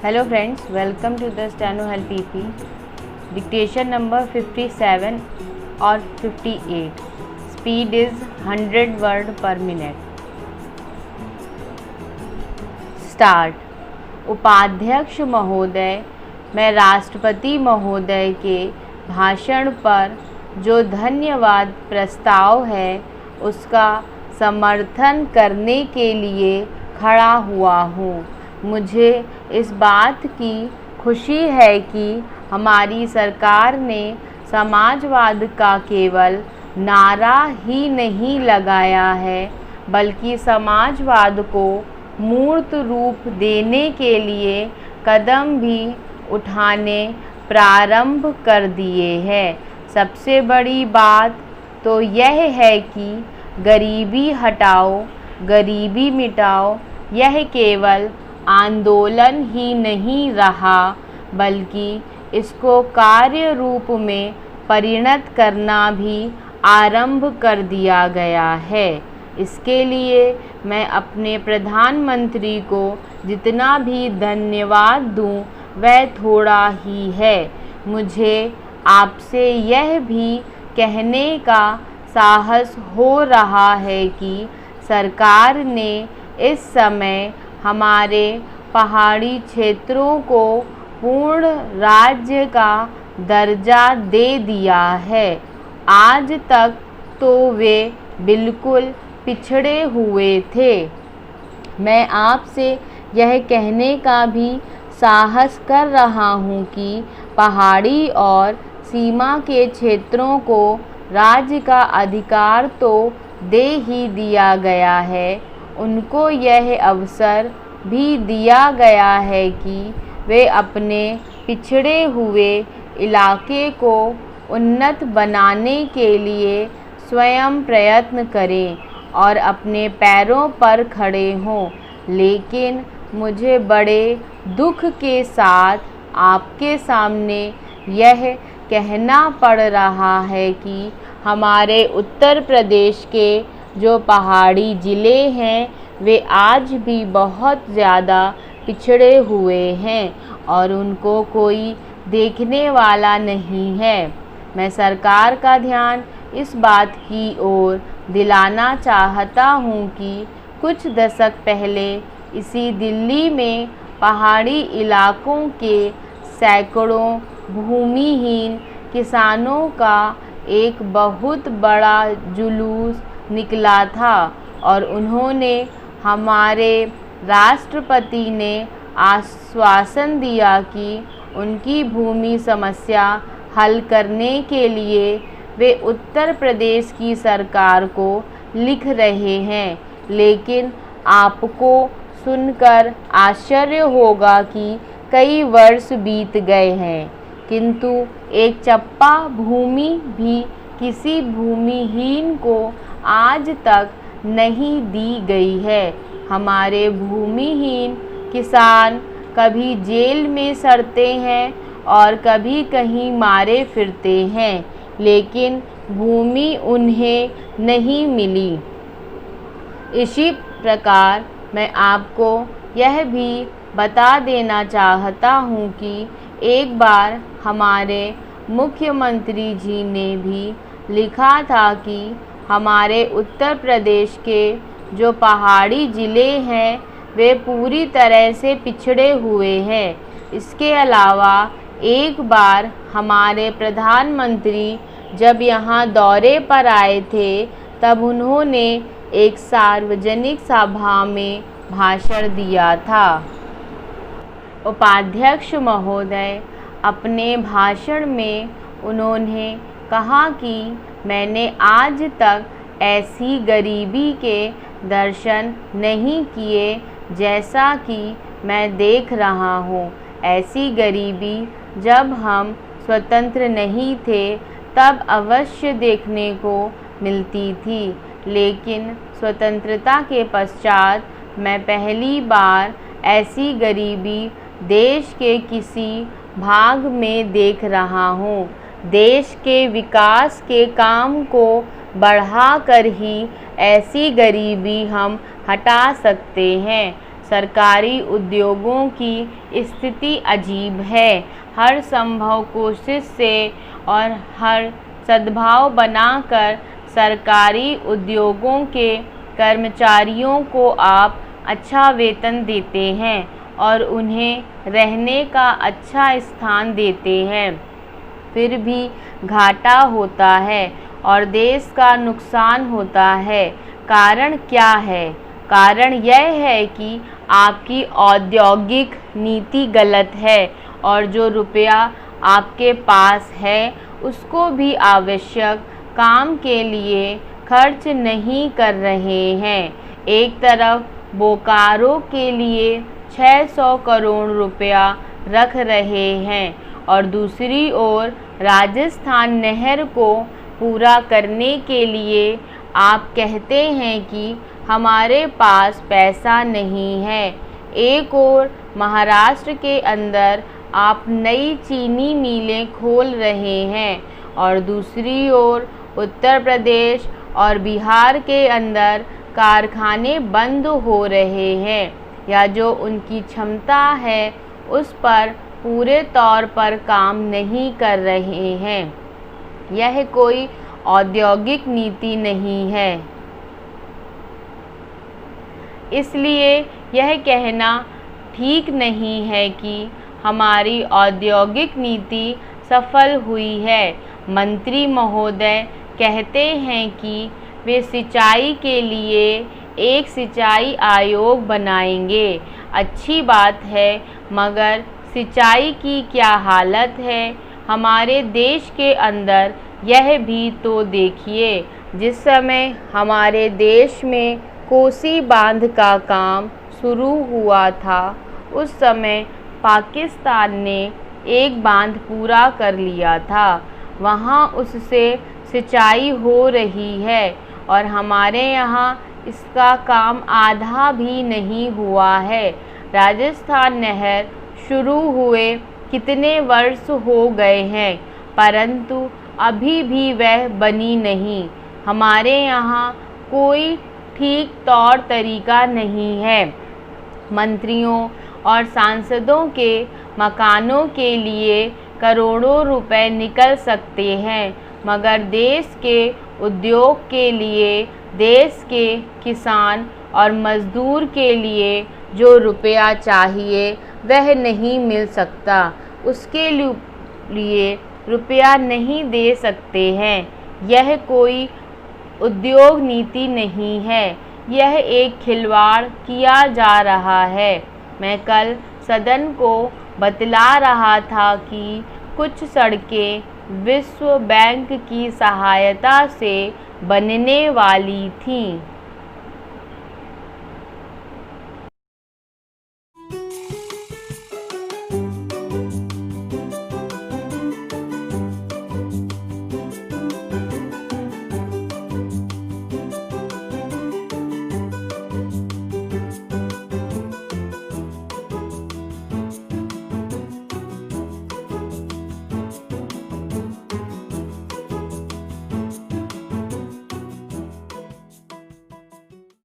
Hello friends, welcome to the Steno Help EP. Dictation number 57 or 58. Speed is 100 word per minute. Start. उपाध्यक्ष महोदय, मैं राष्ट्रपति महोदय के भाषण पर जो धन्यवाद प्रस्ताव है उसका समर्थन करने के लिए खड़ा हुआ हूँ। मुझे इस बात की खुशी है कि हमारी सरकार ने समाजवाद का केवल नारा ही नहीं लगाया है, बल्कि समाजवाद को मूर्त रूप देने के लिए कदम भी उठाने प्रारंभ कर दिए हैं। सबसे बड़ी बात तो यह है कि गरीबी हटाओ, गरीबी मिटाओ यह केवल आंदोलन ही नहीं रहा, बल्कि इसको कार्य रूप में परिणत करना भी आरंभ कर दिया गया है। इसके लिए मैं अपने प्रधानमंत्री को जितना भी धन्यवाद दूं वह थोड़ा ही है। मुझे आपसे यह भी कहने का साहस हो रहा है कि सरकार ने इस समय हमारे पहाड़ी क्षेत्रों को पूर्ण राज्य का दर्जा दे दिया है। आज तक तो वे बिल्कुल पिछड़े हुए थे। मैं आपसे यह कहने का भी साहस कर रहा हूँ कि पहाड़ी और सीमा के क्षेत्रों को राज्य का अधिकार तो दे ही दिया गया है, उनको यह अवसर भी दिया गया है कि वे अपने पिछड़े हुए इलाके को उन्नत बनाने के लिए स्वयं प्रयत्न करें और अपने पैरों पर खड़े हों। लेकिन मुझे बड़े दुख के साथ आपके सामने यह कहना पड़ रहा है कि हमारे उत्तर प्रदेश के जो पहाड़ी ज़िले हैं वे आज भी बहुत ज़्यादा पिछड़े हुए हैं और उनको कोई देखने वाला नहीं है। मैं सरकार का ध्यान इस बात की ओर दिलाना चाहता हूँ कि कुछ दशक पहले इसी दिल्ली में पहाड़ी इलाकों के सैकड़ों भूमिहीन किसानों का एक बहुत बड़ा जुलूस निकला था और उन्होंने हमारे राष्ट्रपति ने आश्वासन दिया कि उनकी भूमि समस्या हल करने के लिए वे उत्तर प्रदेश की सरकार को लिख रहे हैं। लेकिन आपको सुनकर आश्चर्य होगा कि कई वर्ष बीत गए हैं, किंतु एक चप्पा भूमि भी किसी भूमिहीन को आज तक नहीं दी गई है। हमारे भूमिहीन किसान कभी जेल में सड़ते हैं और कभी कहीं मारे फिरते हैं, लेकिन भूमि उन्हें नहीं मिली। इसी प्रकार मैं आपको यह भी बता देना चाहता हूँ कि एक बार हमारे मुख्यमंत्री जी ने भी लिखा था कि हमारे उत्तर प्रदेश के जो पहाड़ी ज़िले हैं वे पूरी तरह से पिछड़े हुए हैं। इसके अलावा एक बार हमारे प्रधानमंत्री जब यहाँ दौरे पर आए थे तब उन्होंने एक सार्वजनिक सभा में भाषण दिया था। उपाध्यक्ष महोदय, अपने भाषण में उन्होंने कहा कि मैंने आज तक ऐसी गरीबी के दर्शन नहीं किए जैसा कि मैं देख रहा हूँ। ऐसी गरीबी जब हम स्वतंत्र नहीं थे तब अवश्य देखने को मिलती थी, लेकिन स्वतंत्रता के पश्चात मैं पहली बार ऐसी गरीबी देश के किसी भाग में देख रहा हूँ। देश के विकास के काम को बढ़ाकर ही ऐसी गरीबी हम हटा सकते हैं। सरकारी उद्योगों की स्थिति अजीब है। हर संभव कोशिश से और हर सद्भाव बनाकर सरकारी उद्योगों के कर्मचारियों को आप अच्छा वेतन देते हैं और उन्हें रहने का अच्छा स्थान देते हैं, फिर भी घाटा होता है और देश का नुकसान होता है। कारण क्या है? कारण यह है कि आपकी औद्योगिक नीति गलत है और जो रुपया आपके पास है उसको भी आवश्यक काम के लिए खर्च नहीं कर रहे हैं। एक तरफ बोकारो के लिए 600 करोड़ रुपया रख रहे हैं और दूसरी ओर राजस्थान नहर को पूरा करने के लिए आप कहते हैं कि हमारे पास पैसा नहीं है। एक ओर महाराष्ट्र के अंदर आप नई चीनी मिलें खोल रहे हैं और दूसरी ओर उत्तर प्रदेश और बिहार के अंदर कारखाने बंद हो रहे हैं या जो उनकी क्षमता है उस पर पूरे तौर पर काम नहीं कर रहे हैं। यह कोई औद्योगिक नीति नहीं है। इसलिए यह कहना ठीक नहीं है कि हमारी औद्योगिक नीति सफल हुई है। मंत्री महोदय कहते हैं कि वे सिंचाई के लिए एक सिंचाई आयोग बनाएंगे। अच्छी बात है, मगर सिंचाई की क्या हालत है हमारे देश के अंदर, यह भी तो देखिए। जिस समय हमारे देश में कोसी बांध का काम शुरू हुआ था उस समय पाकिस्तान ने एक बांध पूरा कर लिया था। वहाँ उससे सिंचाई हो रही है और हमारे यहाँ इसका काम आधा भी नहीं हुआ है। राजस्थान नहर शुरू हुए कितने वर्ष हो गए हैं, परंतु अभी भी वह बनी नहीं। हमारे यहाँ कोई ठीक तौर तरीका नहीं है। मंत्रियों और सांसदों के मकानों के लिए करोड़ों रुपए निकल सकते हैं, मगर देश के उद्योग के लिए, देश के किसान और मजदूर के लिए जो रुपया चाहिए वह नहीं मिल सकता। उसके लिए रुपया नहीं दे सकते हैं। यह कोई उद्योग नीति नहीं है, यह एक खिलवाड़ किया जा रहा है। मैं कल सदन को बतला रहा था कि कुछ सड़कें विश्व बैंक की सहायता से बनने वाली थीं।